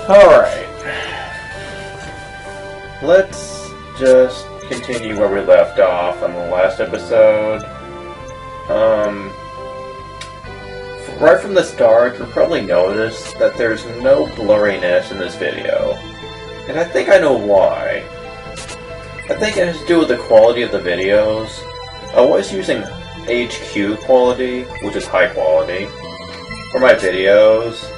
Alright. Let's just continue where we left off on the last episode. Right from the start, you'll probably notice that there's no blurriness in this video. And I think I know why. I think it has to do with the quality of the videos. I was using HQ quality, which is high quality, for my videos,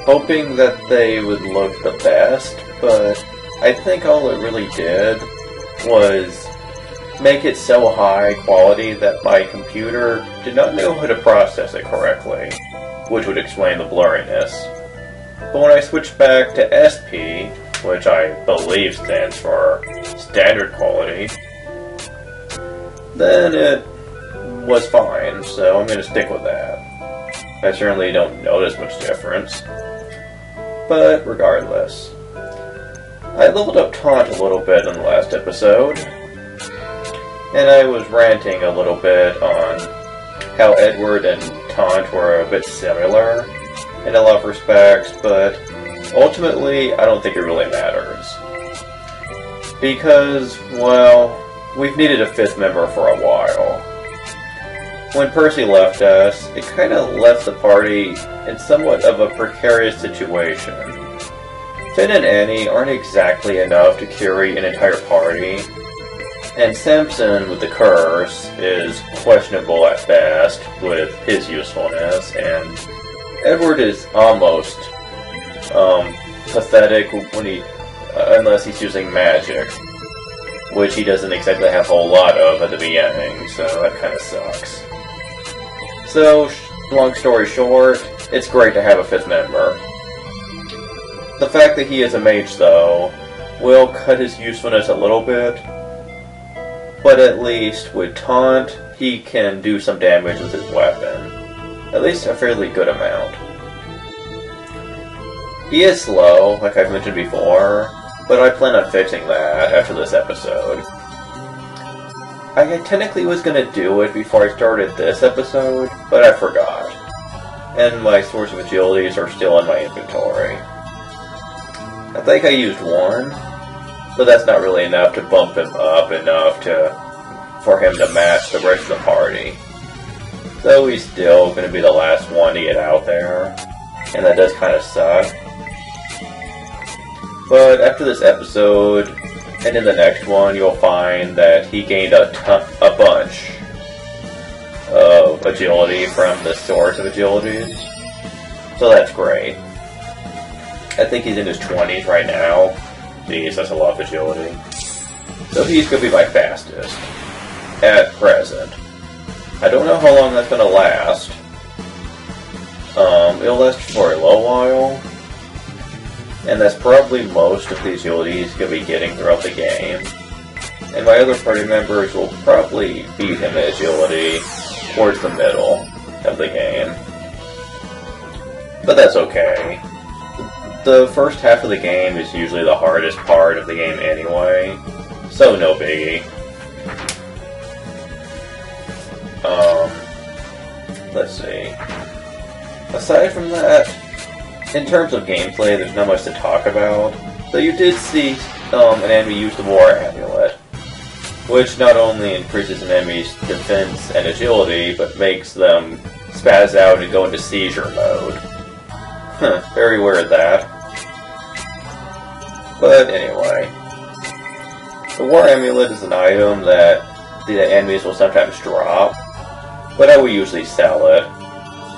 hoping that they would look the best, but I think all it really did was make it so high quality that my computer did not know how to process it correctly, which would explain the blurriness. But when I switched back to SP, which I believe stands for standard quality, then it was fine, so I'm going to stick with that. I certainly don't notice much difference. But regardless, I leveled up Taunt a little bit in the last episode, and I was ranting a little bit on how Edward and Taunt were a bit similar in a lot of respects, but ultimately I don't think it really matters. Because, well, we've needed a fifth member for a while. When Percy left us, it kind of left the party in somewhat of a precarious situation. Finn and Annie aren't exactly enough to carry an entire party, and Samson with the curse is questionable at best with his usefulness, and Edward is almost pathetic when unless he's using magic, which he doesn't exactly have a whole lot of at the beginning, so that kind of sucks. So, long story short, it's great to have a fifth member. The fact that he is a mage, though, will cut his usefulness a little bit, but at least with Taunt, he can do some damage with his weapon. At least a fairly good amount. He is slow, like I've mentioned before, but I plan on fixing that after this episode. I technically was going to do it before I started this episode, but I forgot. And my source of agilities are still in my inventory. I think I used one, but that's not really enough to bump him up enough for him to match the rest of the party. So he's still going to be the last one to get out there, and that does kind of suck. But after this episode, and in the next one, you'll find that he gained a bunch of agility from the source of agilities. So that's great. I think he's in his 20s right now. Jeez, that's a lot of agility. So he's going to be my fastest. At present. I don't know how long that's going to last. It'll last for a little while. And that's probably most of the agility he's going to be getting throughout the game. And my other party members will probably beat him in agility towards the middle of the game. But that's okay. The first half of the game is usually the hardest part of the game anyway, so no biggie. Let's see. Aside from that, in terms of gameplay, there's not much to talk about, though you did see an enemy use the War Amulet, which not only increases an enemy's defense and agility, but makes them spaz out and go into seizure mode. Huh, very weird that. But anyway, the War Amulet is an item that the enemies will sometimes drop, but I will usually sell it,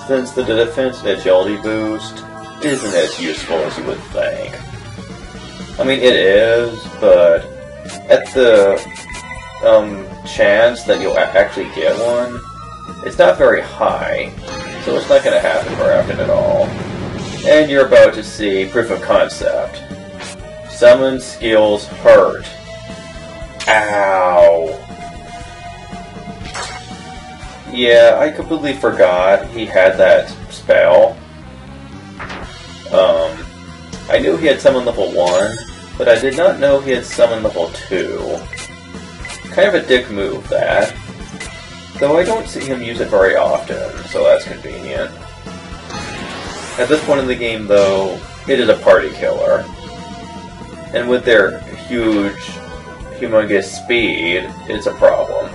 since the defense and agility boost isn't as useful as you would think. I mean, it is, but at the chance that you'll actually get one, it's not very high, so it's not going to happen very often at all. And you're about to see proof of concept. Summon skills hurt. Ow. Yeah, I completely forgot he had that spell. I knew he had summon level 1, but I did not know he had summon level 2. Kind of a dick move, that. Though I don't see him use it very often, so that's convenient. At this point in the game, though, it is a party killer. And with their huge, humongous speed, it's a problem.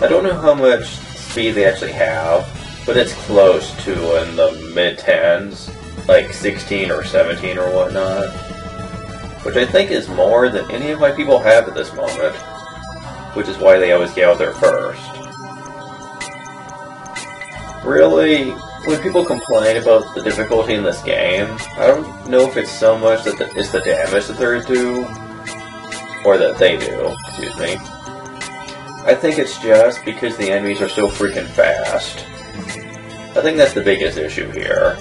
I don't know how much speed they actually have, but it's close to in the mid-10s, like 16 or 17 or whatnot. Which I think is more than any of my people have at this moment. Which is why they always get out there first. Really, when people complain about the difficulty in this game, I don't know if it's so much that it's the damage that they do, or that they do, excuse me. I think it's just because the enemies are so freaking fast. I think that's the biggest issue here.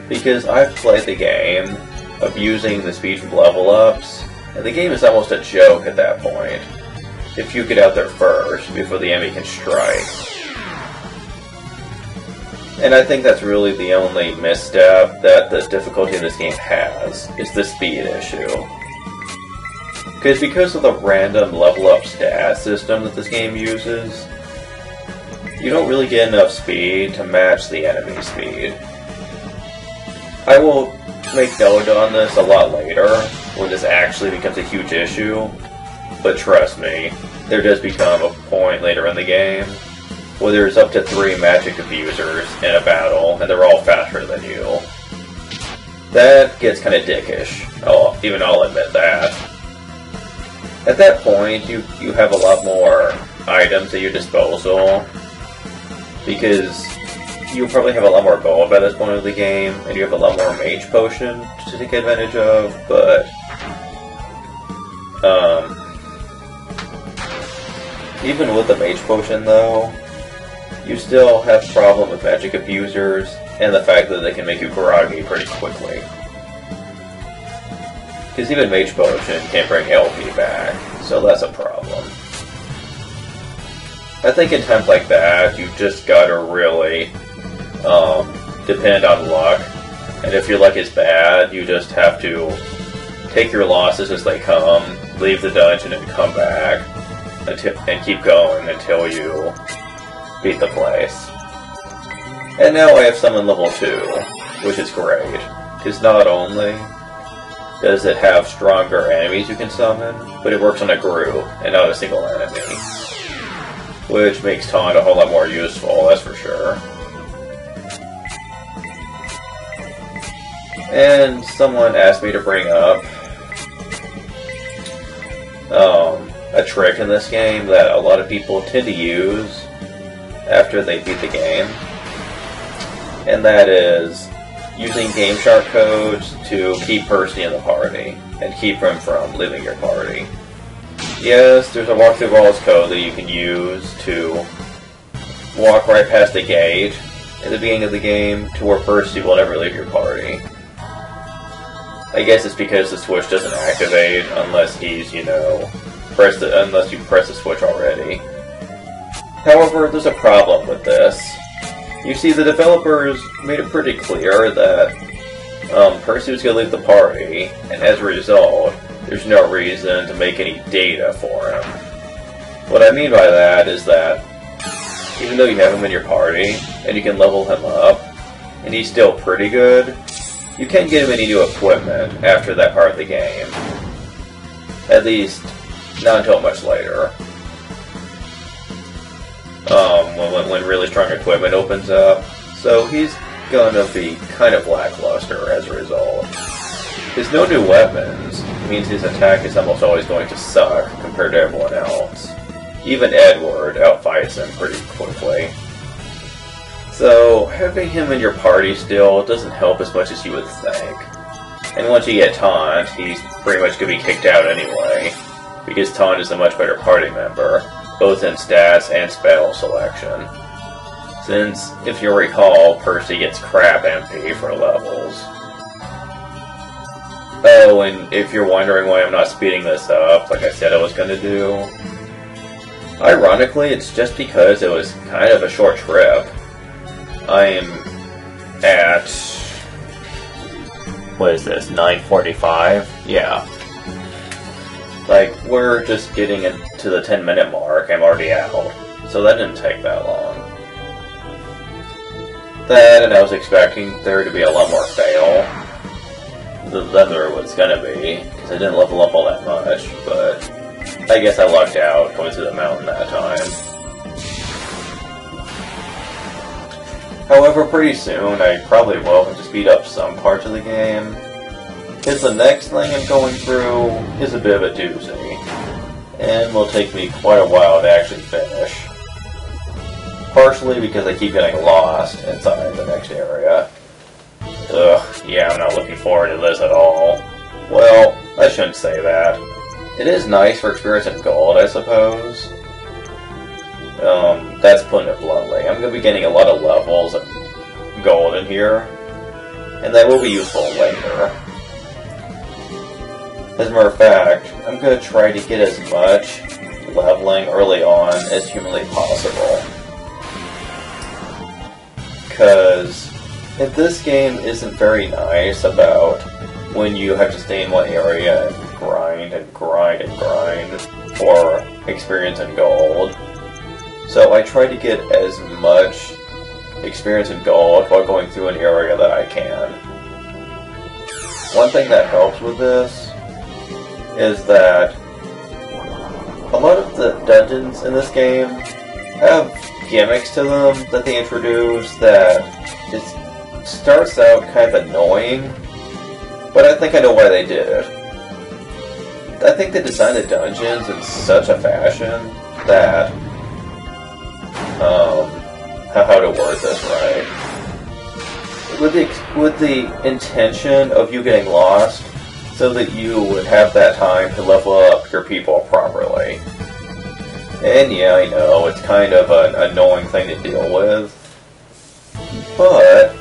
Because I've played the game, abusing the speed from level ups, and the game is almost a joke at that point. If you get out there first, before the enemy can strike. And I think that's really the only misstep that the difficulty in this game has, is the speed issue. Because of the random level up stat system that this game uses, you don't really get enough speed to match the enemy speed. I will make note on this a lot later, when this actually becomes a huge issue, but trust me, there does become a point later in the game where there's up to 3 magic abusers in a battle, and they're all faster than you. That gets kind of dickish, I'll admit that. At that point, you have a lot more items at your disposal, because you probably have a lot more gold by this point of the game, and you have a lot more mage potion to take advantage of, but even with the mage potion though, you still have a problem with magic abusers, and the fact that they can make you groggy pretty quickly. Because even mage potion can't bring LP back, so that's a problem. I think in times like that, you just gotta really depend on luck, and if your luck is bad, you just have to take your losses as they come, leave the dungeon and come back, and keep going until you beat the place. And now I have summoned level 2, which is great, because not only does it have stronger enemies you can summon, but it works on a group and not a single enemy, which makes taunt a whole lot more useful, that's for sure. And someone asked me to bring up a trick in this game that a lot of people tend to use after they beat the game, and that is using Game Shark codes to keep Percy in the party, and keep him from leaving your party. Yes, there's a walk through walls code that you can use to walk right past the gate at the beginning of the game to where Percy will never leave your party. I guess it's because the switch doesn't activate unless he's, unless you press the switch already. However, there's a problem with this. You see, the developers made it pretty clear that Percy was going to leave the party, and as a result, there's no reason to make any data for him. What I mean by that is that even though you have him in your party, and you can level him up, and he's still pretty good, you can't get him any new equipment after that part of the game. At least, not until much later. When really strong equipment opens up. So he's gonna be kind of lackluster as a result. His no new weapons means his attack is almost always going to suck compared to everyone else. Even Edward outfights him pretty quickly. So having him in your party still doesn't help as much as you would think. And once you get Taunt, he's pretty much going to be kicked out anyway, because Taunt is a much better party member, both in stats and spell selection. Since, if you recall, Percy gets crap MP for levels. Oh, and if you're wondering why I'm not speeding this up, like I said I was going to do, ironically, it's just because it was kind of a short trip. I am at, what is this, 9:45? Yeah. Like, we're just getting to the 10-minute mark, I'm already out. So that didn't take that long. That, and I was expecting there to be a lot more fail than there was gonna be, because I didn't level up all that much, but I guess I lucked out going through the mountain that time. However, pretty soon I probably will have to speed up some parts of the game, because the next thing I'm going through is a bit of a doozy, and will take me quite a while to actually finish. Partially because I keep getting lost inside the next area. Ugh, yeah, I'm not looking forward to this at all. Well, I shouldn't say that. It is nice for experience and gold, I suppose. That's putting it bluntly. I'm going to be getting a lot of levels of gold in here, and that will be useful later. As a matter of fact, I'm going to try to get as much leveling early on as humanly possible. Because if this game isn't very nice about when you have to stay in one area and grind and grind and grind for experience and gold. So I try to get as much experience and gold while going through an area that I can. One thing that helps with this is that a lot of the dungeons in this game have gimmicks to them that they introduce that it starts out kind of annoying, but I think I know why they did it. I think they designed the dungeons in such a fashion that, how to word this right, with the intention of you getting lost, so that you would have that time to level up your people properly. And yeah, I know, it's kind of an annoying thing to deal with, but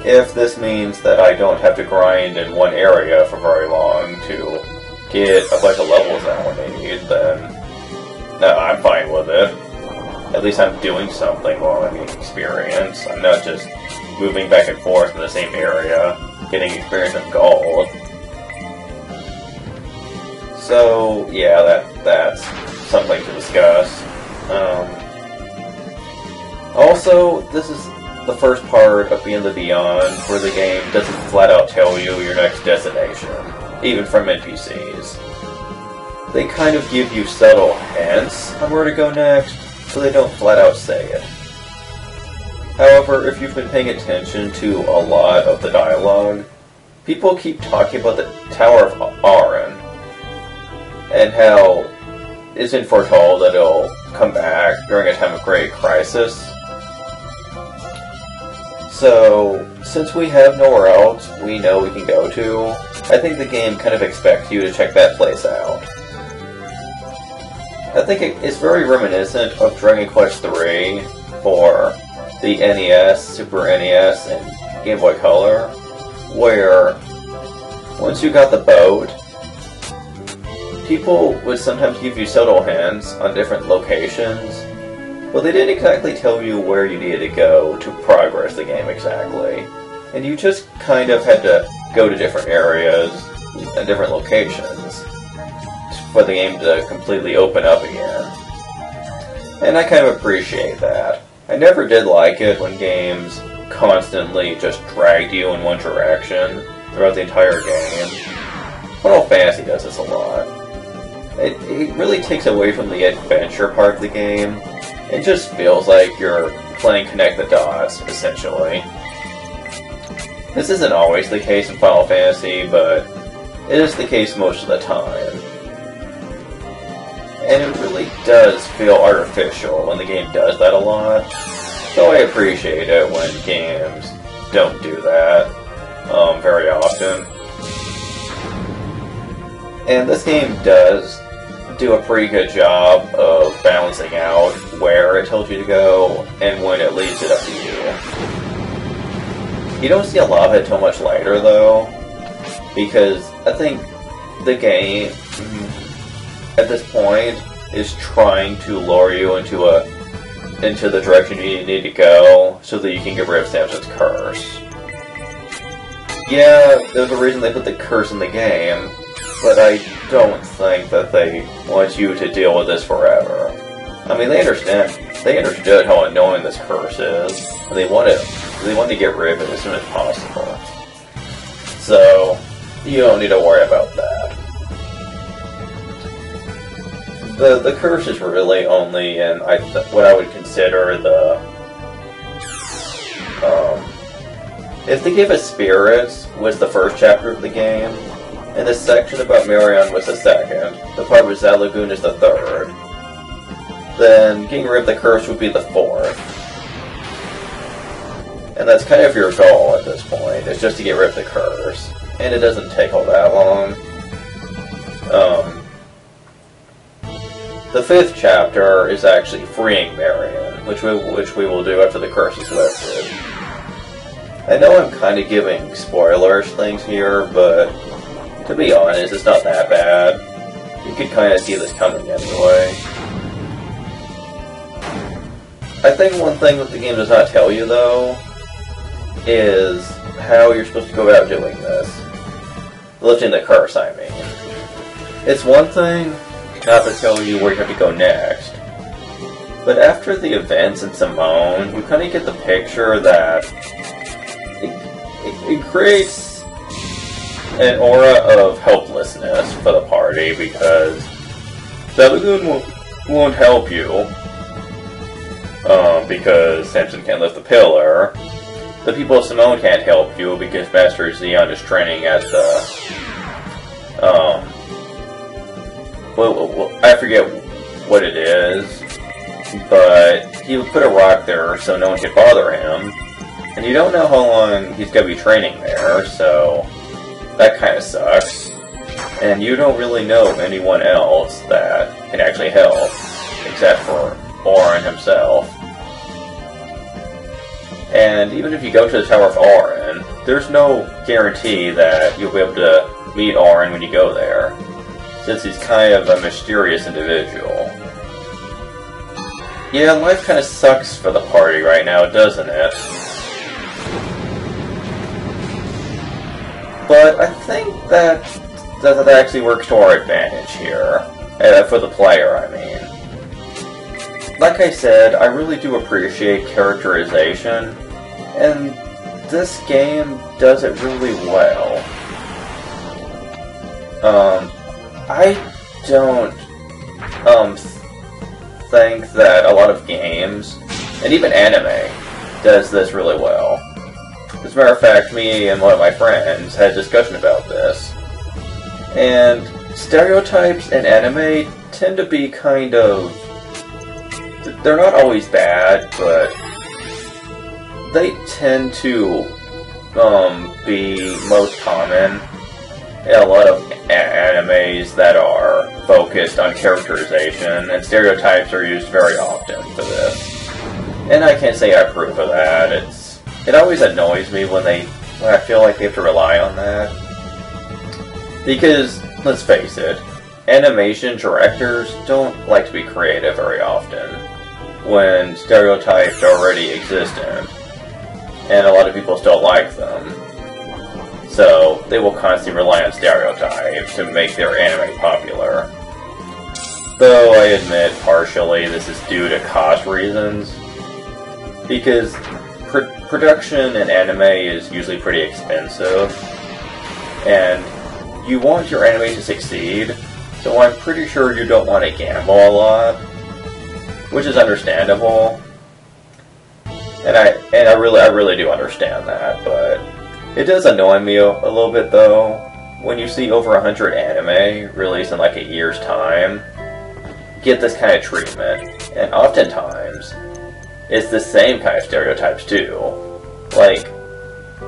if this means that I don't have to grind in one area for very long to get a bunch of levels that I need, then no, I'm fine with it. At least I'm doing something while I'm getting experience. I'm not just moving back and forth in the same area, getting experience and gold. So, yeah, that's something to discuss. Also, this is the first part of Beyond the Beyond where the game doesn't flat out tell you your next destination, even from NPCs. They kind of give you subtle hints on where to go next, so they don't flat out say it. However, if you've been paying attention to a lot of the dialogue, people keep talking about the Tower of Arawn, and how it's been foretold that it'll come back during a time of great crisis. So, since we have nowhere else we know we can go to, I think the game kind of expects you to check that place out. I think it's very reminiscent of Dragon Quest III for the NES, Super NES, and Game Boy Color, where once you got the boat, people would sometimes give you subtle hints on different locations, but they didn't exactly tell you where you needed to go to progress the game exactly. And you just kind of had to go to different areas and different locations for the game to completely open up again. And I kind of appreciate that. I never did like it when games constantly just dragged you in one direction throughout the entire game. Final Fantasy does this a lot. It really takes away from the adventure part of the game. It just feels like you're playing Connect the Dots, essentially. This isn't always the case in Final Fantasy, but it is the case most of the time. And it really does feel artificial when the game does that a lot. So I appreciate it when games don't do that very often. And this game does do a pretty good job of balancing out where it tells you to go and when it leaves it up to you. You don't see a lot of it until much later, though, because I think the game, at this point, is trying to lure you into the direction you need to go so that you can get rid of Samson's curse. Yeah, there's a reason they put the curse in the game, but I don't think that they want you to deal with this forever. I mean, they understood how annoying this curse is, and they want it They want to get rid of it as soon as possible. So, you don't need to worry about that. The curse is really only in what I would consider the... if the Gift of Spirits was the first chapter of the game, and the section about Arawn was the second, the part with Zalagoon is the third, then getting rid of the curse would be the fourth. And that's kind of your goal at this point, is just to get rid of the curse. And it doesn't take all that long. The fifth chapter is actually freeing Arawn, which we will do after the curse is lifted. I know I'm kind of giving spoilerish things here, but to be honest, it's not that bad. You could kind of see this coming anyway. I think one thing that the game does not tell you, though, is how you're supposed to go about doing this. Lifting the curse, I mean. It's one thing not to tell you where you have to go next, but after the events in Simone, you kind of get the picture that it creates an aura of helplessness for the party, because Zalagoon won't help you, because Samson can't lift the pillar. The people of Simone can't help you because Master Xeon is training at the, well, I forget what it is, but he would put a rock there so no one could bother him, and you don't know how long he's going to be training there, so that kind of sucks. And you don't really know anyone else that can actually help, except for Arawn himself. And even if you go to the Tower of Arawn, there's no guarantee that you'll be able to meet Arawn when you go there, since he's kind of a mysterious individual. Yeah, life kind of sucks for the party right now, doesn't it? But I think that actually works to our advantage here, for the player, I mean. Like I said, I really do appreciate characterization, and this game does it really well. I don't think that a lot of games, and even anime, does this really well. As a matter of fact, me and one of my friends had a discussion about this. And stereotypes in anime tend to be kind of... they're not always bad, but they tend to be most common in a lot of animes that are focused on characterization, and stereotypes are used very often for this. And I can't say I approve of that. It always annoys me when I feel like they have to rely on that. Because, let's face it, animation directors don't like to be creative very often when stereotypes are already existent, and a lot of people still like them. So, they will constantly rely on stereotypes to make their anime popular. Though I admit, partially, this is due to cost reasons, because production in anime is usually pretty expensive, and you want your anime to succeed, so I'm pretty sure you don't want to gamble a lot, which is understandable, and I really do understand that. But it does annoy me a little bit, though, when you see over 100 anime released in like a year's time get this kind of treatment, and oftentimes it's the same kind of stereotypes too. Like,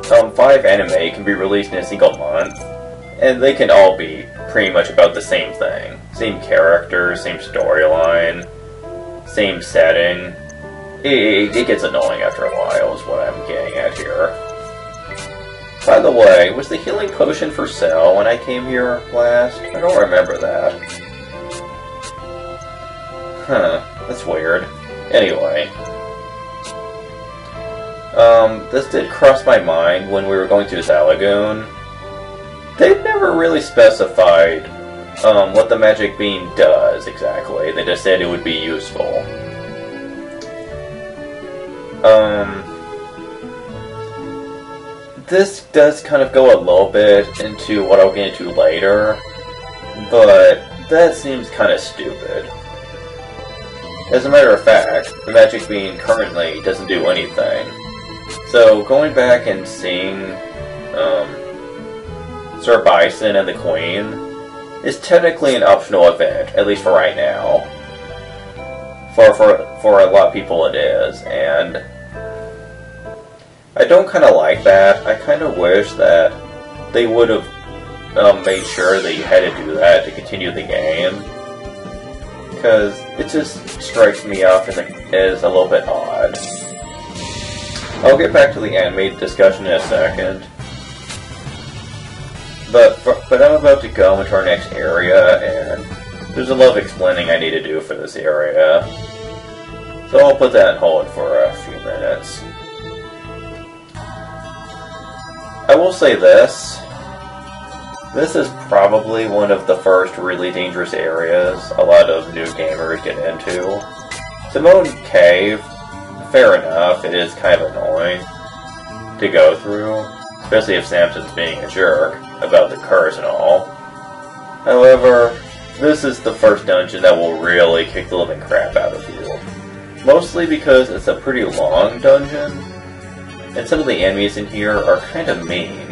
5 anime can be released in a single month, and they can all be pretty much about the same thing. Same characters, same storyline, same setting. It gets annoying after a while, is what I'm getting at here. By the way, was the healing potion for sale when I came here last? I don't remember that. Huh, that's weird. Anyway. This did cross my mind when we were going through Zalagoon. They've never really specified what the magic bean does exactly. They just said it would be useful. this does kind of go a little bit into what I'll get into later, but that seems kind of stupid. As a matter of fact, the magic bean currently doesn't do anything. So going back and seeing Sir Bison and the Queen is technically an optional event, at least for right now. For a lot of people it is, and I don't kind of like that. I kind of wish that they would have made sure that you had to do that to continue the game, because it just strikes me off as a little bit odd. I'll get back to the anime discussion in a second, but I'm about to go into our next area, and there's a lot of explaining I need to do for this area, so I'll put that on hold for a few minutes. I will say this. This is probably one of the first really dangerous areas a lot of new gamers get into. Simone Cave, fair enough, it is kind of annoying to go through, especially if Samson's being a jerk about the curse and all. However, this is the first dungeon that will really kick the living crap out of you. Mostly because it's a pretty long dungeon, and some of the enemies in here are kind of mean.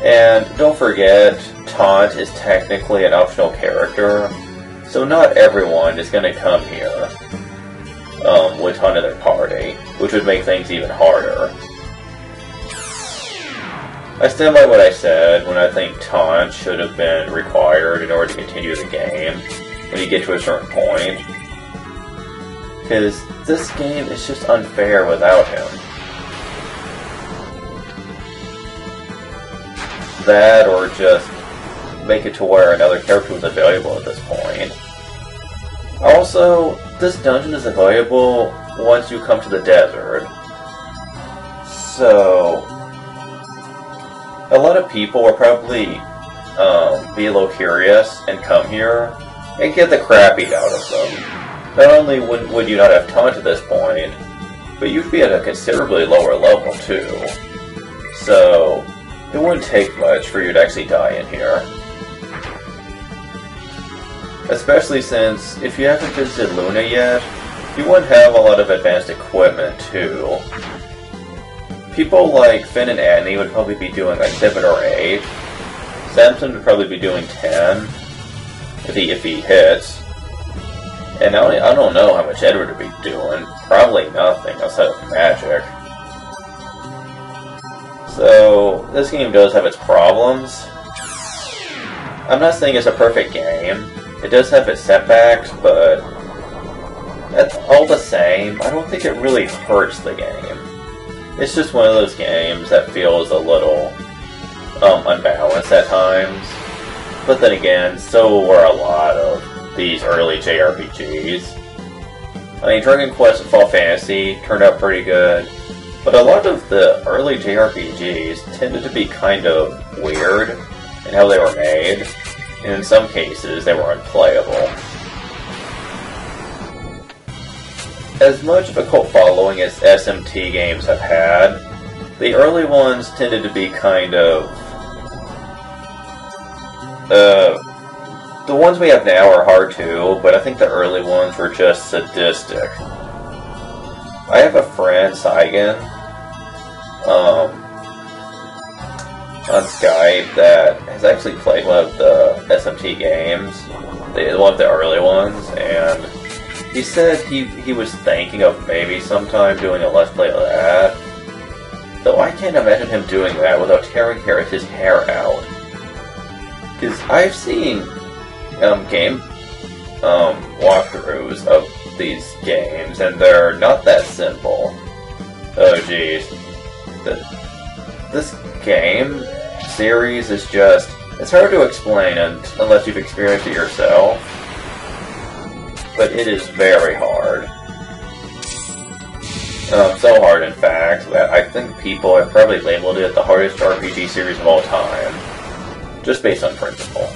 And don't forget, Taunt is technically an optional character, so not everyone is going to come here with Taunt in their party, which would make things even harder. I stand by what I said when I think Taunt should have been required in order to continue the game when you get to a certain point. Because this game is just unfair without him. That, or just make it to where another character was available at this point. Also, this dungeon is available once you come to the desert. So, a lot of people will probably be a little curious and come here and get the crap beat out of them. Not only would you not have Taunt at this point, but you'd be at a considerably lower level too. So, it wouldn't take much for you to actually die in here. Especially since, if you haven't visited Luna yet, you wouldn't have a lot of advanced equipment too. People like Finn and Annie would probably be doing like 7 or 8. Samson would probably be doing 10, if he hits. And I don't know how much Edward would be doing. Probably nothing outside of magic. So, this game does have its problems. I'm not saying it's a perfect game. It does have its setbacks, but that's all the same. I don't think it really hurts the game. It's just one of those games that feels a little unbalanced at times. But then again, so were a lot of these early JRPGs. I mean, Dragon Quest and Final Fantasy turned out pretty good. But a lot of the early JRPGs tended to be kind of weird in how they were made, and in some cases they were unplayable. As much of a cult following as SMT games have had, the early ones tended to be kind of... the ones we have now are hard too, but I think the early ones were just sadistic. I have a friend, Saigen, on Skype that has actually played one of the SMT games, one of the early ones, and he said he was thinking of maybe sometime doing a Let's Play of that, though I can't imagine him doing that without tearing his hair out. Because I've seen game walkthroughs of these games, and they're not that simple. Oh jeez. This game series is just... it's hard to explain unless you've experienced it yourself. But it is very hard. So hard, in fact, that I think people have probably labeled it the hardest RPG series of all time. Just based on principle.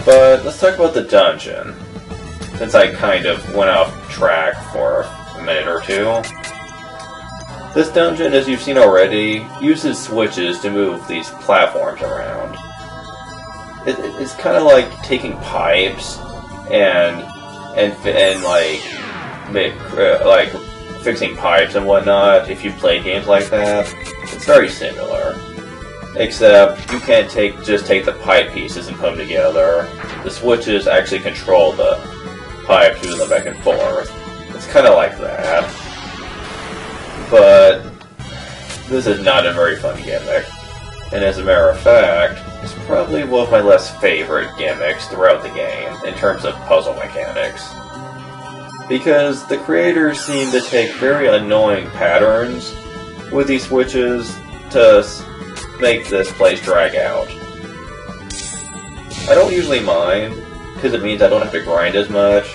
But let's talk about the dungeon, since I kind of went off track for a minute or two. This dungeon, as you've seen already, uses switches to move these platforms around. It's kind of like taking pipes and like fixing pipes and whatnot. If you play games like that, it's very similar. Except you can't just take the pipe pieces and put them together. The switches actually control the pipes, moving them back and forth. It's kind of like that. But this is not a very fun gimmick. And as a matter of fact, it's probably one of my less favorite gimmicks throughout the game in terms of puzzle mechanics. Because the creators seem to take very annoying patterns with these switches to make this place drag out. I don't usually mind, because it means I don't have to grind as much,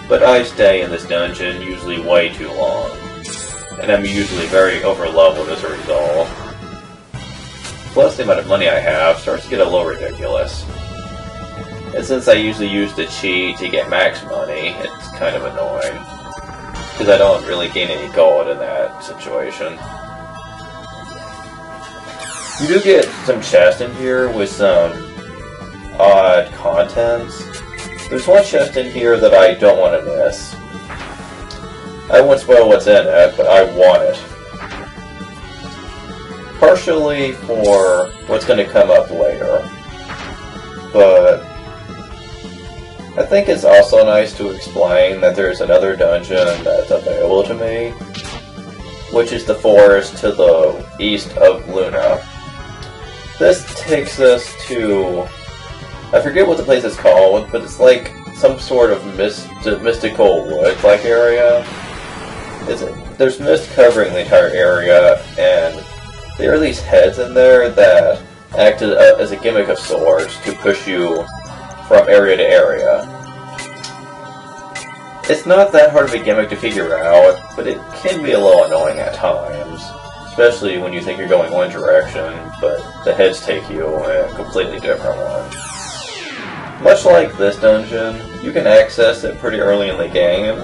but I stay in this dungeon usually way too long, and I'm usually very over-leveled as a result. Plus, the amount of money I have starts to get a little ridiculous. And since I usually use the cheat to get max money, it's kind of annoying, because I don't really gain any gold in that situation. You do get some chests in here with some odd contents. There's one chest in here that I don't want to miss. I won't spoil what's in it, but I want it. Partially for what's going to come up later. But I think it's also nice to explain that there's another dungeon that's available to me, which is the forest to the east of Luna. This takes us to, I forget what the place is called, but it's like some sort of mystical wood-like area. There's mist covering the entire area, and there are these heads in there that act as a gimmick of sorts to push you from area to area. It's not that hard of a gimmick to figure out, but it can be a little annoying at times. Especially when you think you're going one direction, but the heads take you in a completely different one. Much like this dungeon, you can access it pretty early in the game,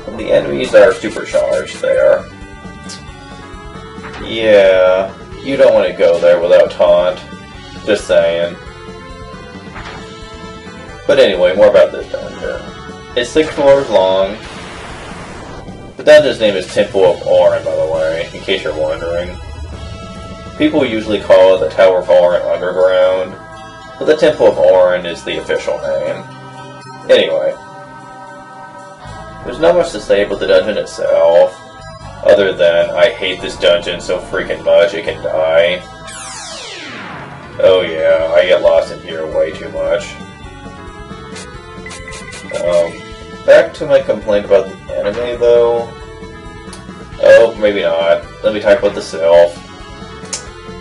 and the enemies are supercharged there. Yeah, you don't want to go there without taunt. Just saying. But anyway, more about this dungeon. It's 6 floors long. The dungeon's name is Temple of Arawn, by the way, in case you're wondering. People usually call it the Tower of Arawn Underground, but the Temple of Arawn is the official name. Anyway, there's not much to say about the dungeon itself, other than I hate this dungeon so freaking much it can die. Oh yeah, I get lost in here way too much. Back to my complaint about the anime, though. Oh, maybe not. Let me talk about the sylph.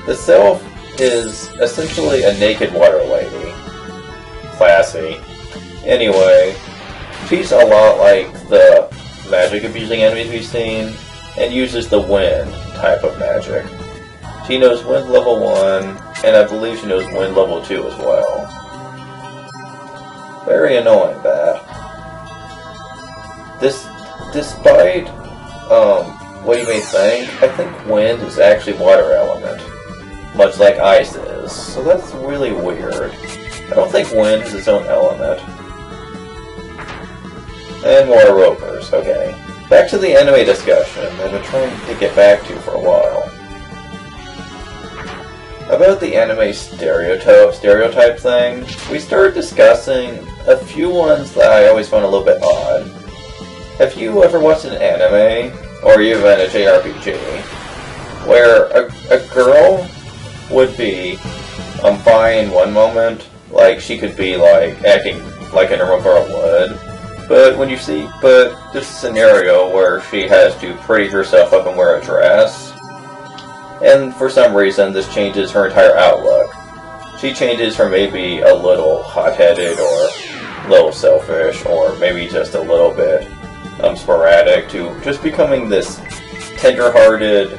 The sylph is essentially a naked water lady. Classy. Anyway, she's a lot like the magic abusing enemies we've seen, and uses the wind type of magic. She knows wind level 1, and I believe she knows wind level 2 as well. Very annoying, that. Despite what you may think, I think wind is actually water element, much like ice is, so that's really weird. I don't think wind is its own element. And more ropers, okay. Back to the anime discussion I've been trying to get back to for a while. About the anime stereotype thing, we started discussing a few ones that I always found a little bit odd. Have you ever watched an anime, or even a JRPG, where a girl would be fine one moment, like she could be like acting like a normal girl would, but there's a scenario where she has to pretty herself up and wear a dress, and for some reason this changes her entire outlook. She changes from maybe a little hot-headed or a little selfish, or maybe just a little bit sporadic, to just becoming this tender-hearted,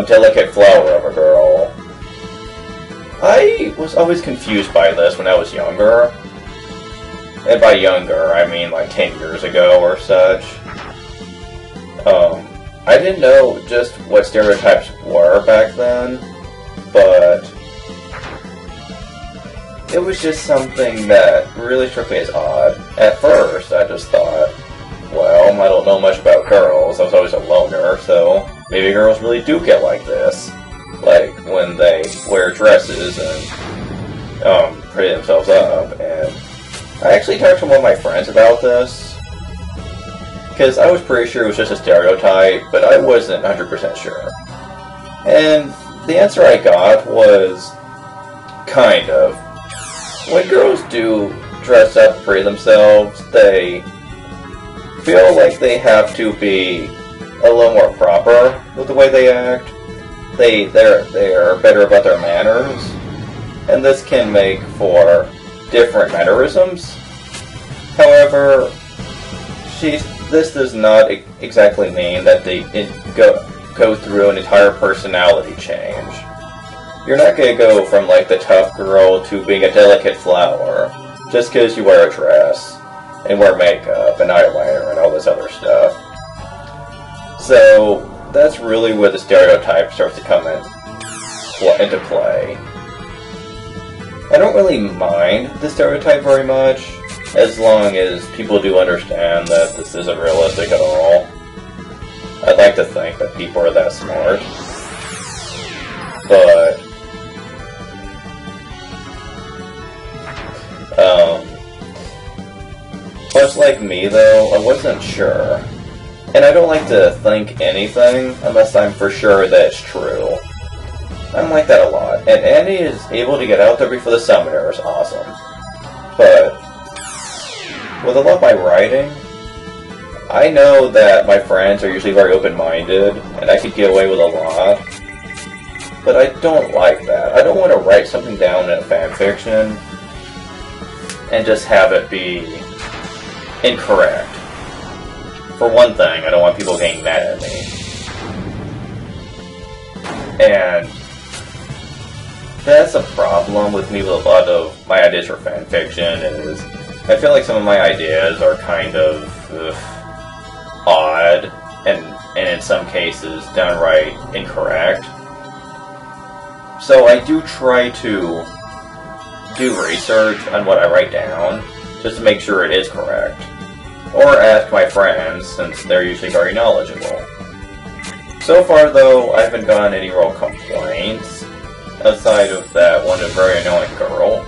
delicate flower of a girl. I was always confused by this when I was younger. And by younger, I mean like 10 years ago or such. I didn't know just what stereotypes were back then, but it was just something that really struck me as odd. At first, I just thought, well, I don't know much about girls. I was always a loner, so maybe girls really do get like this. Like, when they wear dresses and, pretty themselves up. And I actually talked to one of my friends about this, because I was pretty sure it was just a stereotype, but I wasn't 100% sure. And the answer I got was, kind of. When girls do dress up for themselves, they feel like they have to be a little more proper with the way they act. They are better about their manners, and this can make for different mannerisms. However, this does not exactly mean that they go through an entire personality change. You're not going to go from, like, the tough girl to being a delicate flower just because you wear a dress and wear makeup and eyeliner and all this other stuff. So that's really where the stereotype starts to come into play. I don't really mind the stereotype very much, as long as people do understand that this isn't realistic at all. I'd like to think that people are that smart. But much like me, though, I wasn't sure. And I don't like to think anything unless I'm for sure that it's true. I'm like that a lot. And Annie is able to get out there before the summoner is awesome. But with a lot of my writing, I know that my friends are usually very open-minded, and I could get away with a lot. But I don't like that. I don't want to write something down in a fanfiction and just have it be incorrect. For one thing, I don't want people getting mad at me. And that's a problem with me with a lot of my ideas for fanfiction, is I feel like some of my ideas are kind of odd, and in some cases downright incorrect. So I do try to do research on what I write down, just to make sure it is correct. Or ask my friends, since they're usually very knowledgeable. So far, though, I haven't gotten any real complaints, aside of that one very annoying girl.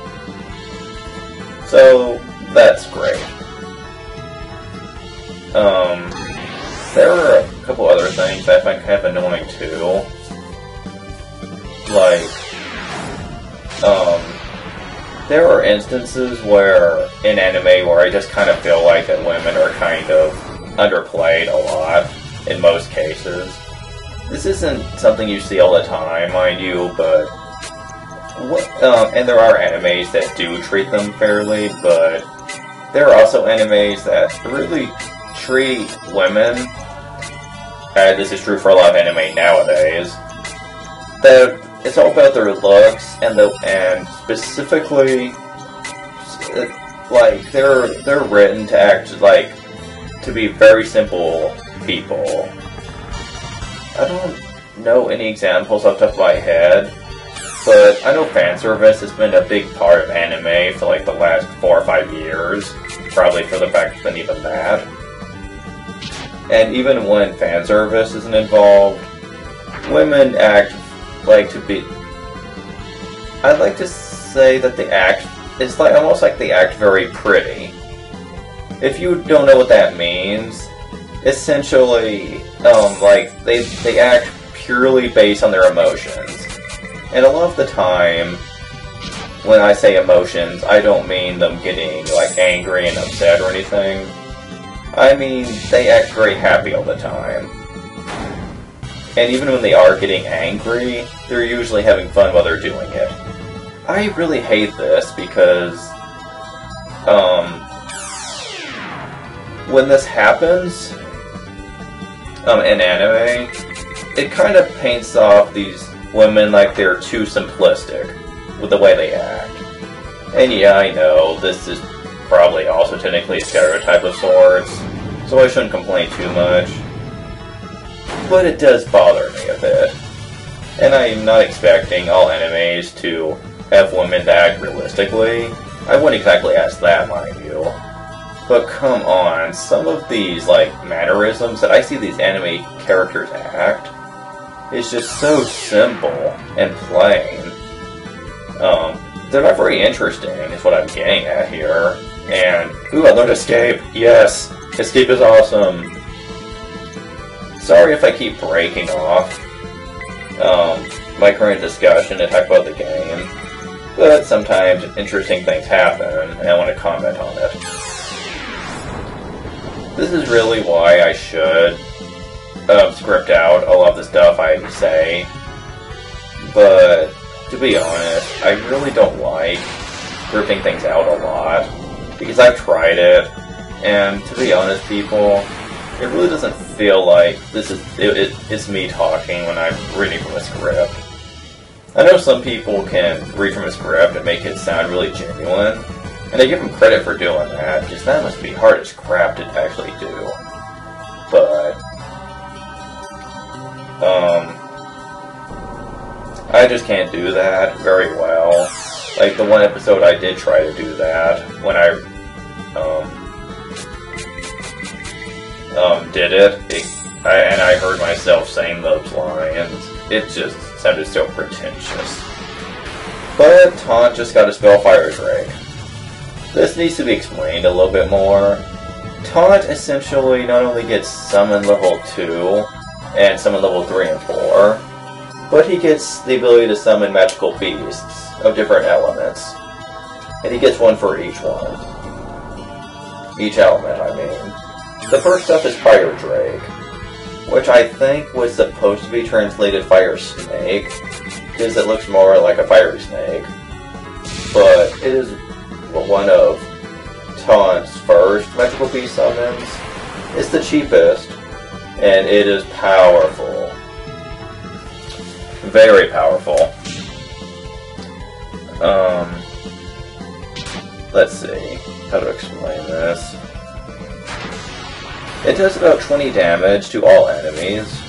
So, that's great. There are a couple other things that I find kind of annoying, too. Like, there are instances where, in anime, where I just kind of feel like that women are kind of underplayed a lot, in most cases. This isn't something you see all the time, mind you, but and there are animes that do treat them fairly, but there are also animes that really treat women, and this is true for a lot of anime nowadays, that it's all about their looks, and specifically, like, they're written to act like, to be very simple people. I don't know any examples off the top of my head, but I know fan service has been a big part of anime for like the last 4 or 5 years, probably further back than even that. And even when fan service isn't involved, women act like to be... I'd like to say that they act... It's like almost like they act very pretty. If you don't know what that means, essentially, like, they act purely based on their emotions. And a lot of the time, when I say emotions, I don't mean them getting, like, angry and upset or anything. I mean, they act very happy all the time. And even when they are getting angry, they're usually having fun while they're doing it. I really hate this because, when this happens, in anime, it kind of paints off these women like they're too simplistic with the way they act. And yeah, I know, this is probably also technically a stereotype of sorts, so I shouldn't complain too much. but it does bother me a bit. And I'm not expecting all animes to have women that act realistically. I wouldn't exactly ask that, mind you. But come on, some of these, like, mannerisms that I see these anime characters act is just so simple and plain. They're not very interesting, is what I'm getting at here. And, ooh, I learned Escape. Yes, Escape is awesome. Sorry if I keep breaking off my current discussion to talk about the game, but sometimes interesting things happen, and I want to comment on it. This is really why I should script out a lot of the stuff I say, but to be honest, I really don't like scripting things out a lot, because I've tried it, and to be honest, people, it really doesn't feel like this is it's me talking when I'm reading from a script. I know some people can read from a script and make it sound really genuine, and I give them credit for doing that, because that must be hard as crap to actually do. But I just can't do that very well. Like the one episode I did try to do that when I did it, and I heard myself saying those lines. It just sounded so pretentious. But Taunt just got a spell Fire Drake. This needs to be explained a little bit more. Taunt essentially not only gets Summon level 2 and Summon level 3 and 4, but he gets the ability to summon magical beasts of different elements. And he gets one for each one. Each element, I mean. The first up is Fire Drake, which I think was supposed to be translated Fire Snake, because it looks more like a fire snake. But it is one of Taunt's first magical beast summons. It's the cheapest, and it is powerful. Very powerful. Let's see how to explain this. It does about 20 damage to all enemies,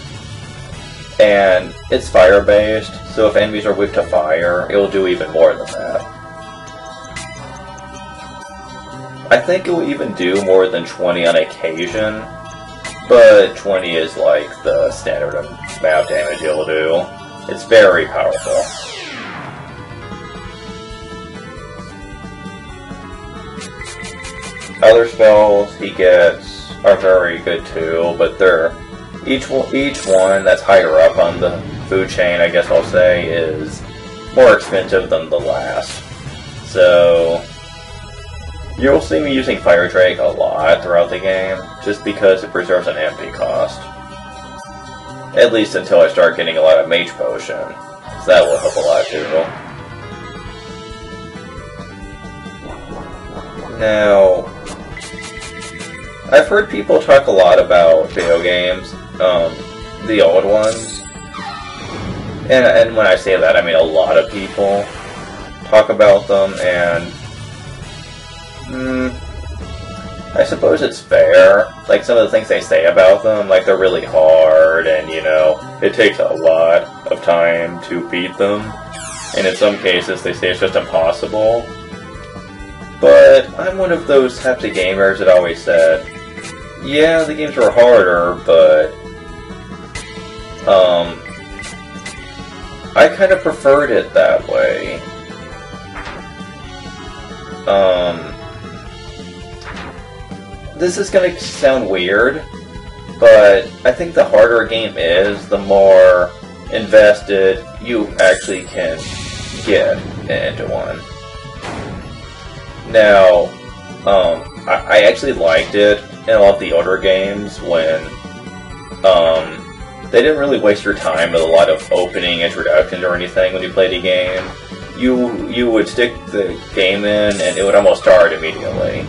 and it's fire-based, so if enemies are weak to fire, it will do even more than that. I think it will even do more than 20 on occasion, but 20 is like the standard amount of damage it will do. It's very powerful. Other spells he gets are very good too, but they're each one that's higher up on the food chain, I guess I'll say, is more expensive than the last. So you'll see me using Fire Drake a lot throughout the game, just because it preserves an MP cost. At least until I start getting a lot of Mage Potion, so that will help a lot too. Now, I've heard people talk a lot about video games, the old ones, and when I say that, I mean a lot of people talk about them, and I suppose it's fair. Like, some of the things they say about them, like, they're really hard, and, you know, it takes a lot of time to beat them, and in some cases they say it's just impossible. But I'm one of those types of gamers that always said, yeah, the games are harder, but I kind of preferred it that way. This is going to sound weird, but I think the harder a game is, the more invested you actually can get into one. Now, I actually liked it in a lot of the older games when they didn't really waste your time with a lot of opening introductions or anything when you played a game. You would stick the game in and it would almost start immediately.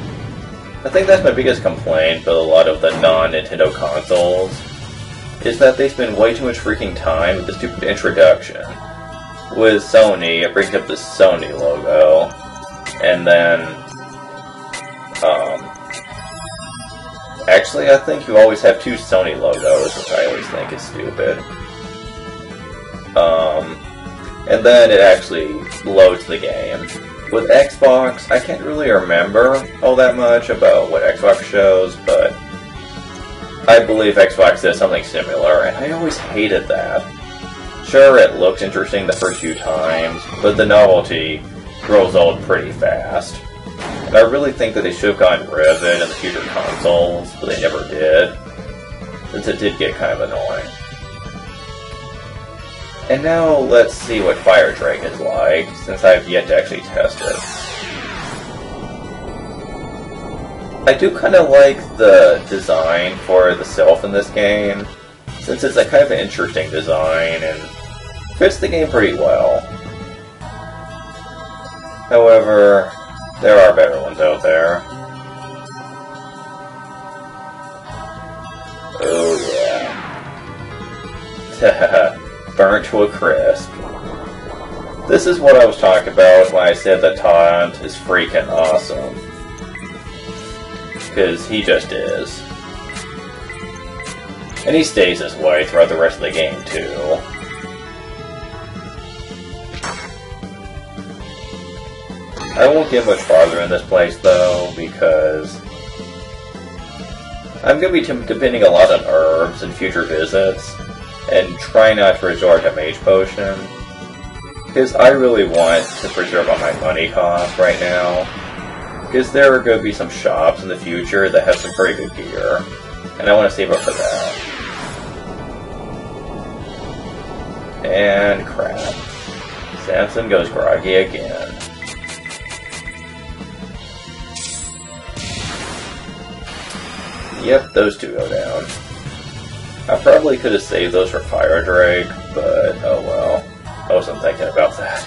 I think that's my biggest complaint with a lot of the non-Nintendo consoles, is that they spend way too much freaking time with the stupid introduction. With Sony, it brings up the Sony logo, and then Actually, I think you always have two Sony logos, which I always think is stupid. And then it actually loads the game. With Xbox, I can't really remember all that much about what Xbox shows, but I believe Xbox does something similar, and I always hated that. Sure, it looks interesting the first few times, but the novelty grows old pretty fast. And I really think that they should have gotten rid of it in the future consoles, but they never did, since it did get kind of annoying. And now let's see what Fire Drake is like, since I've yet to actually test it. I do kind of like the design for the Sylph in this game, since it's a kind of an interesting design and fits the game pretty well. However, there are better ones out there. Oh yeah. Burnt to a crisp. This is what I was talking about when I said that Taunt is freaking awesome. Because he just is. And he stays this way throughout the rest of the game, too. I won't get much farther in this place, though, because I'm going to be depending a lot on herbs in future visits, and try not to resort to Mage Potion, because I really want to preserve all my money costs right now, because there are going to be some shops in the future that have some pretty good gear, and I want to save up for that. And crap. Samson goes groggy again. Yep, those two go down. I probably could have saved those for Fire Drake, but oh well. I wasn't thinking about that.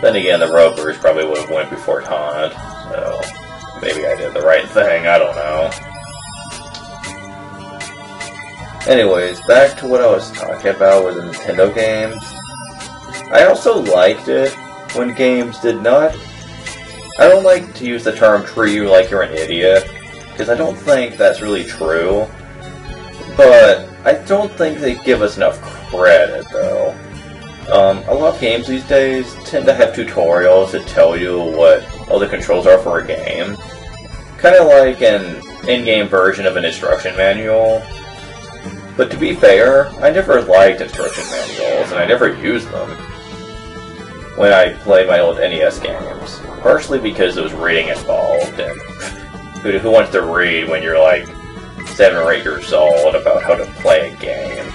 Then again, the Rovers probably would have went before Taunt, so maybe I did the right thing, I don't know. Anyways, back to what I was talking about with the Nintendo games. I also liked it when games did not... I don't like to use the term treat you like you're an idiot, because I don't think that's really true. But I don't think they give us enough credit, though. A lot of games these days tend to have tutorials that tell you what all the controls are for a game. Kind of like an in-game version of an instruction manual. But to be fair, I never liked instruction manuals, and I never used them when I played my old NES games. Partially because there was reading involved, and who wants to read when you're like 7 or 8 years old about how to play a game?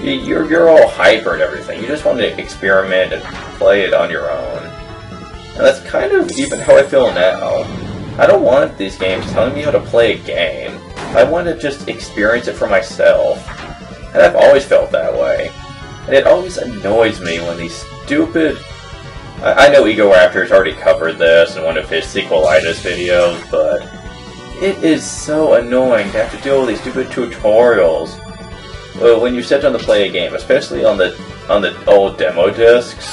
You're all hyper and everything. You just want to experiment and play it on your own. And that's kind of even how I feel now. I don't want these games telling me how to play a game. I want to just experience it for myself. And I've always felt that way. And it always annoys me when these stupid... I know Ego Raptor's already covered this in one of his sequelitis videos, but it is so annoying to have to deal with these stupid tutorials when you sit down to play a game, especially on the old demo discs.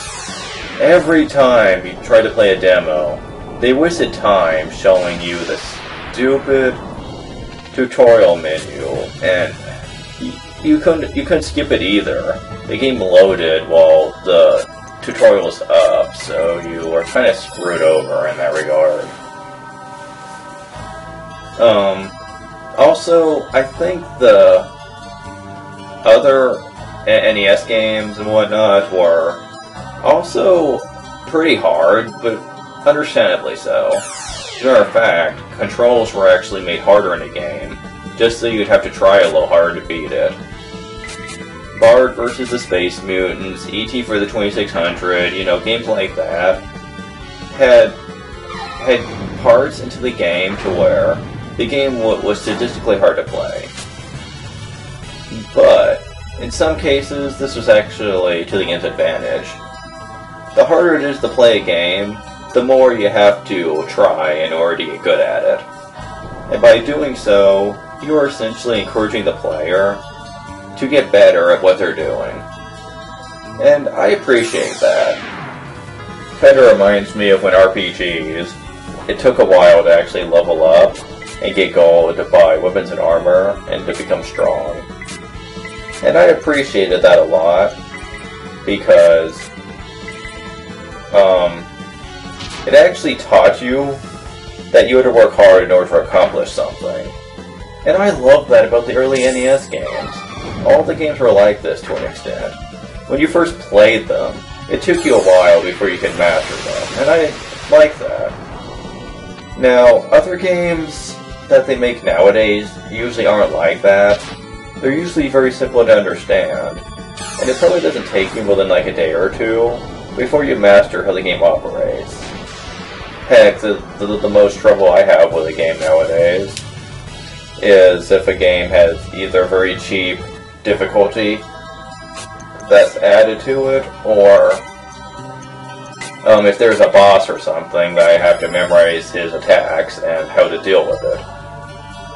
Every time you try to play a demo, they wasted time showing you the stupid tutorial menu, and you couldn't skip it either. The game loaded while the tutorial is up, so you are kind of screwed over in that regard. Also, I think the other NES games and whatnot were also pretty hard, but understandably so. As a matter of fact, controls were actually made harder in the game, just so you'd have to try a little harder to beat it. Bard versus the Space Mutants, E.T. for the 2600, you know, games like that had parts into the game to where the game was statistically hard to play. But in some cases, this was actually to the game's advantage. The harder it is to play a game, the more you have to try in order to get good at it. And by doing so, you are essentially encouraging the player to get better at what they're doing. And I appreciate that. Kinda reminds me of when RPGs it took a while to actually level up and get gold to buy weapons and armor and to become strong. And I appreciated that a lot because it actually taught you that you had to work hard in order to accomplish something. And I love that about the early NES games. All the games were like this to an extent. When you first played them, it took you a while before you could master them, and I like that. Now, other games that they make nowadays usually aren't like that. They're usually very simple to understand, and it probably doesn't take you more than like a day or two before you master how the game operates. Heck, the most trouble I have with a game nowadays is if a game has either very cheap difficulty that's added to it, or if there's a boss or something that I have to memorize his attacks and how to deal with it.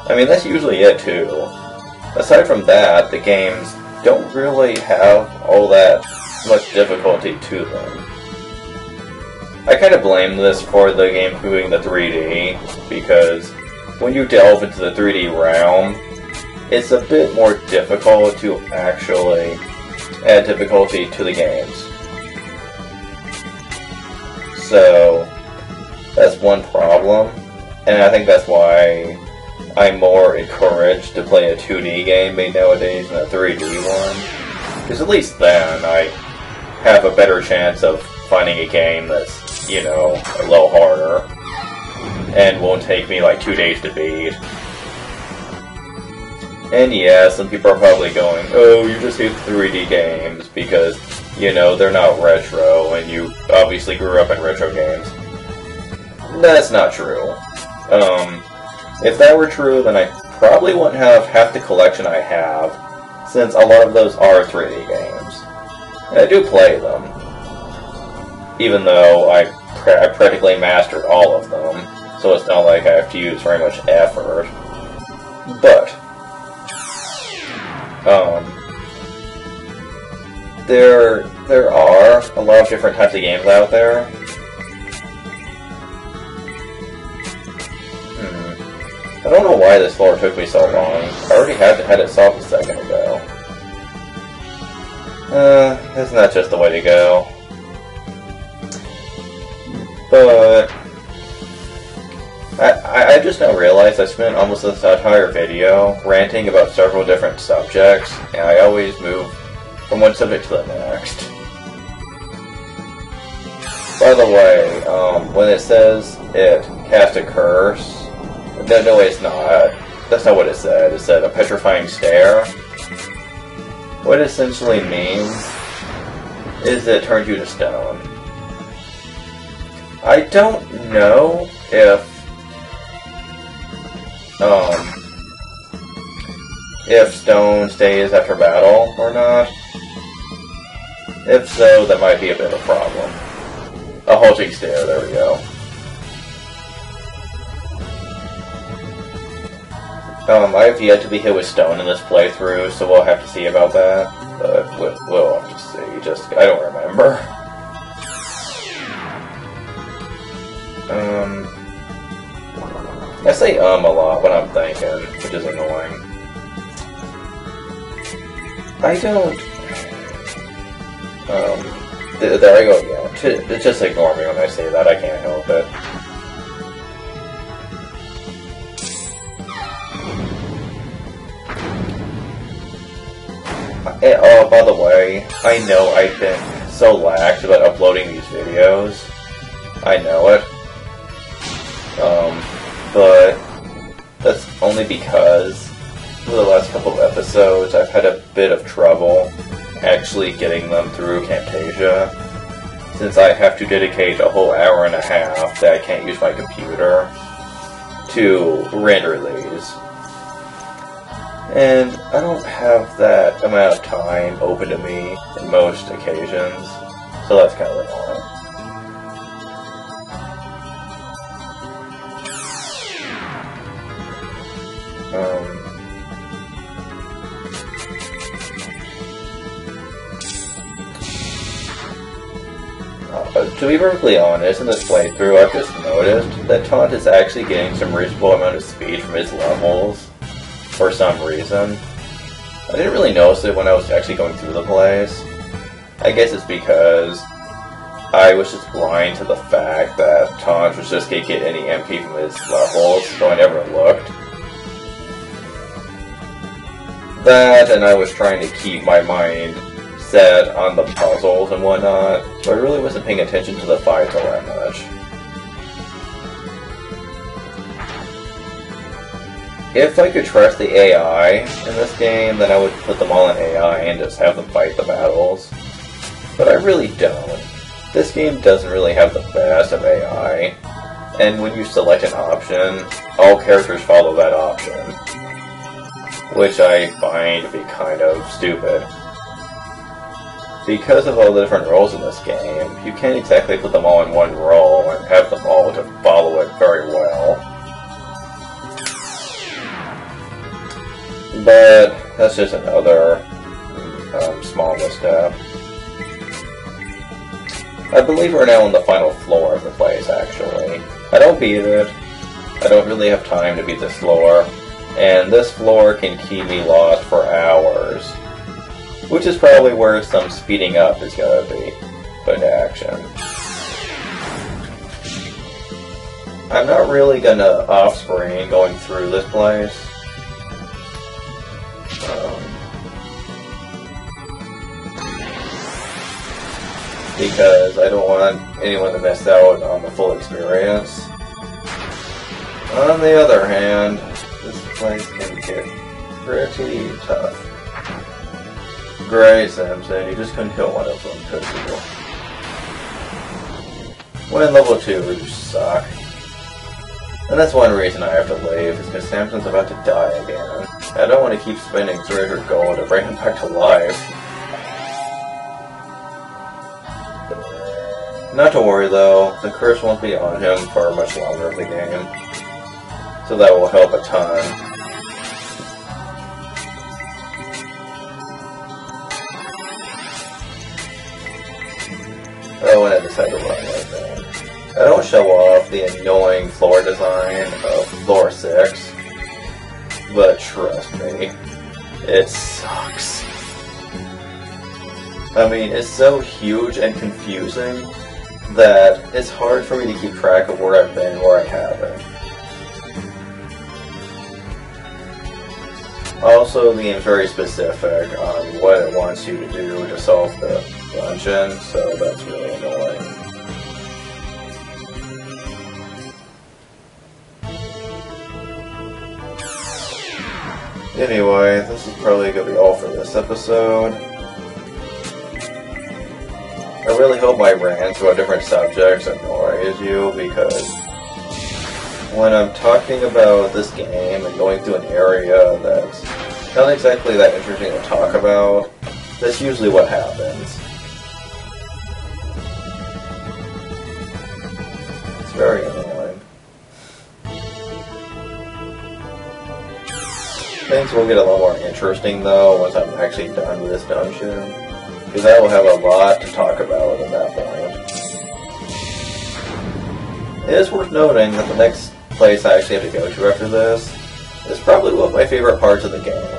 I mean, that's usually it too. Aside from that, the games don't really have all that much difficulty to them. I kind of blame this for the game doing the 3D, because when you delve into the 3D realm, it's a bit more difficult to actually add difficulty to the games. So, that's one problem, and I think that's why I'm more encouraged to play a 2D game made nowadays than a 3D one. Because at least then I have a better chance of finding a game that's, you know, a little harder, and won't take me like 2 days to beat. And yeah, some people are probably going, oh, you just hate 3D games because, you know, they're not retro, and you obviously grew up in retro games. That's not true. If that were true, then I probably wouldn't have half the collection I have, since a lot of those are 3D games. And I do play them, even though I practically mastered all of them, so it's not like I have to use very much effort. But there are a lot of different types of games out there. I don't know why this floor took me so long. I already had it solved a second ago. Isn't that just the way to go? But I just now realized I spent almost this entire video ranting about several different subjects, and I always move from one subject to the next. By the way, when it says it cast a curse, no, it's not. That's not what it said. It said a petrifying stare. What it essentially means is that it turns you to stone. I don't know if stone stays after battle or not. If so, that might be a bit of a problem. A halting stare, there we go. I have yet to be hit with stone in this playthrough, so we'll have to see about that. But we'll have to see. Just, I don't remember. I say a lot when I'm thinking, which is annoying. I don't... there I go again. Just ignore me when I say that, I can't help it. Oh, by the way, I know I've been so lax about uploading these videos. I know it. But that's only because for the last couple of episodes I've had a bit of trouble actually getting them through Camtasia, since I have to dedicate a whole hour and a half that I can't use my computer to render these. And I don't have that amount of time open to me in most occasions, so that's kind of annoying. To be perfectly honest, in this playthrough, I've just noticed that Taunt is actually getting some reasonable amount of speed from his levels, for some reason. I didn't really notice it when I was actually going through the place. I guess it's because I was just blind to the fact that Taunt was just gonna get any MP from his levels, so I never looked. That, and I was trying to keep my mind set on the puzzles and whatnot, so I really wasn't paying attention to the fights all that much. If I could trust the AI in this game, then I would put them all in AI and just have them fight the battles. But I really don't. This game doesn't really have the best of AI, and when you select an option, all characters follow that option, which I find to be kind of stupid. Because of all the different roles in this game, you can't exactly put them all in one role and have them all to follow it very well. But that's just another small misstep. I believe we're now on the final floor of the place, actually. I don't beat it. I don't really have time to beat this floor. And this floor can keep me lost for hours. Which is probably where some speeding up is gonna be put into action. I'm not really gonna off-screen going through this place. Because I don't want anyone to miss out on the full experience. On the other hand, this place can get pretty tough. Great, Simpson, you just couldn't kill one of them, could you? When level 2, you suck. And that's one reason I have to leave, is because Samson's about to die again. I don't want to keep spending 300 gold to bring him back to life. Not to worry though, the curse won't be on him for much longer of the game. So that will help a ton. Oh, and I decided to run like that. I don't show off the annoying floor design of floor 6, but trust me, it sucks. I mean, it's so huge and confusing that it's hard for me to keep track of where I've been and where I haven't. Also, the game's very specific on what it wants you to do to solve the dungeon, so that's really annoying. Anyway, this is probably going to be all for this episode. I really hope my rants about different subjects annoys you, because when I'm talking about this game and going through an area that's not exactly that interesting to talk about, that's usually what happens. It's very annoying. Things will get a lot more interesting though once I'm actually done with this dungeon, because I will have a lot to talk about at that point. It is worth noting that the next place I actually have to go to after this is probably one of my favorite parts of the game.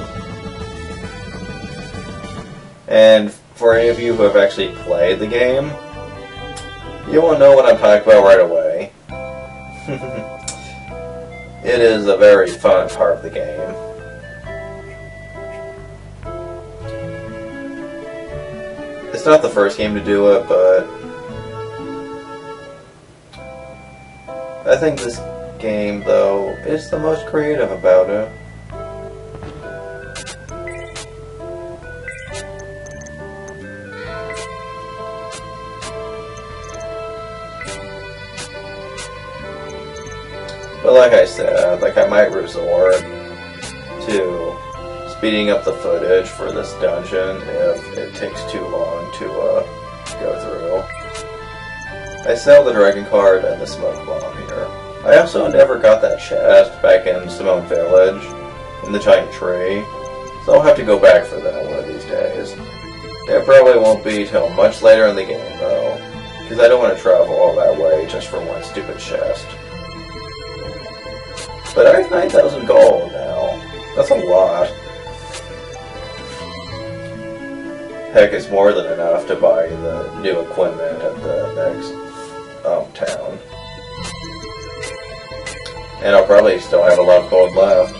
And for any of you who have actually played the game, you will know what I'm talking about right away. It is a very fun part of the game. It's not the first game to do it, but I think this game, though, is the most creative about it. But like I said, I might resort to speeding up the footage for this dungeon if it takes too long to go through. I sell the dragon card and the smoke bomb here. I also never got that chest back in Simone Village, in the giant tree, so I'll have to go back for that one of these days. It probably won't be till much later in the game though, Because I don't want to travel all that way just for one stupid chest. But I have 9,000 gold now. That's a lot. Heck, it's more than enough to buy the new equipment at the next town. And I'll probably still have a lot of gold left.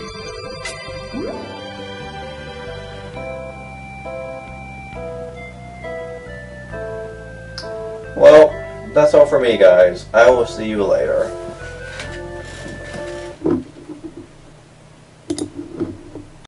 Well, that's all for me, guys. I will see you later.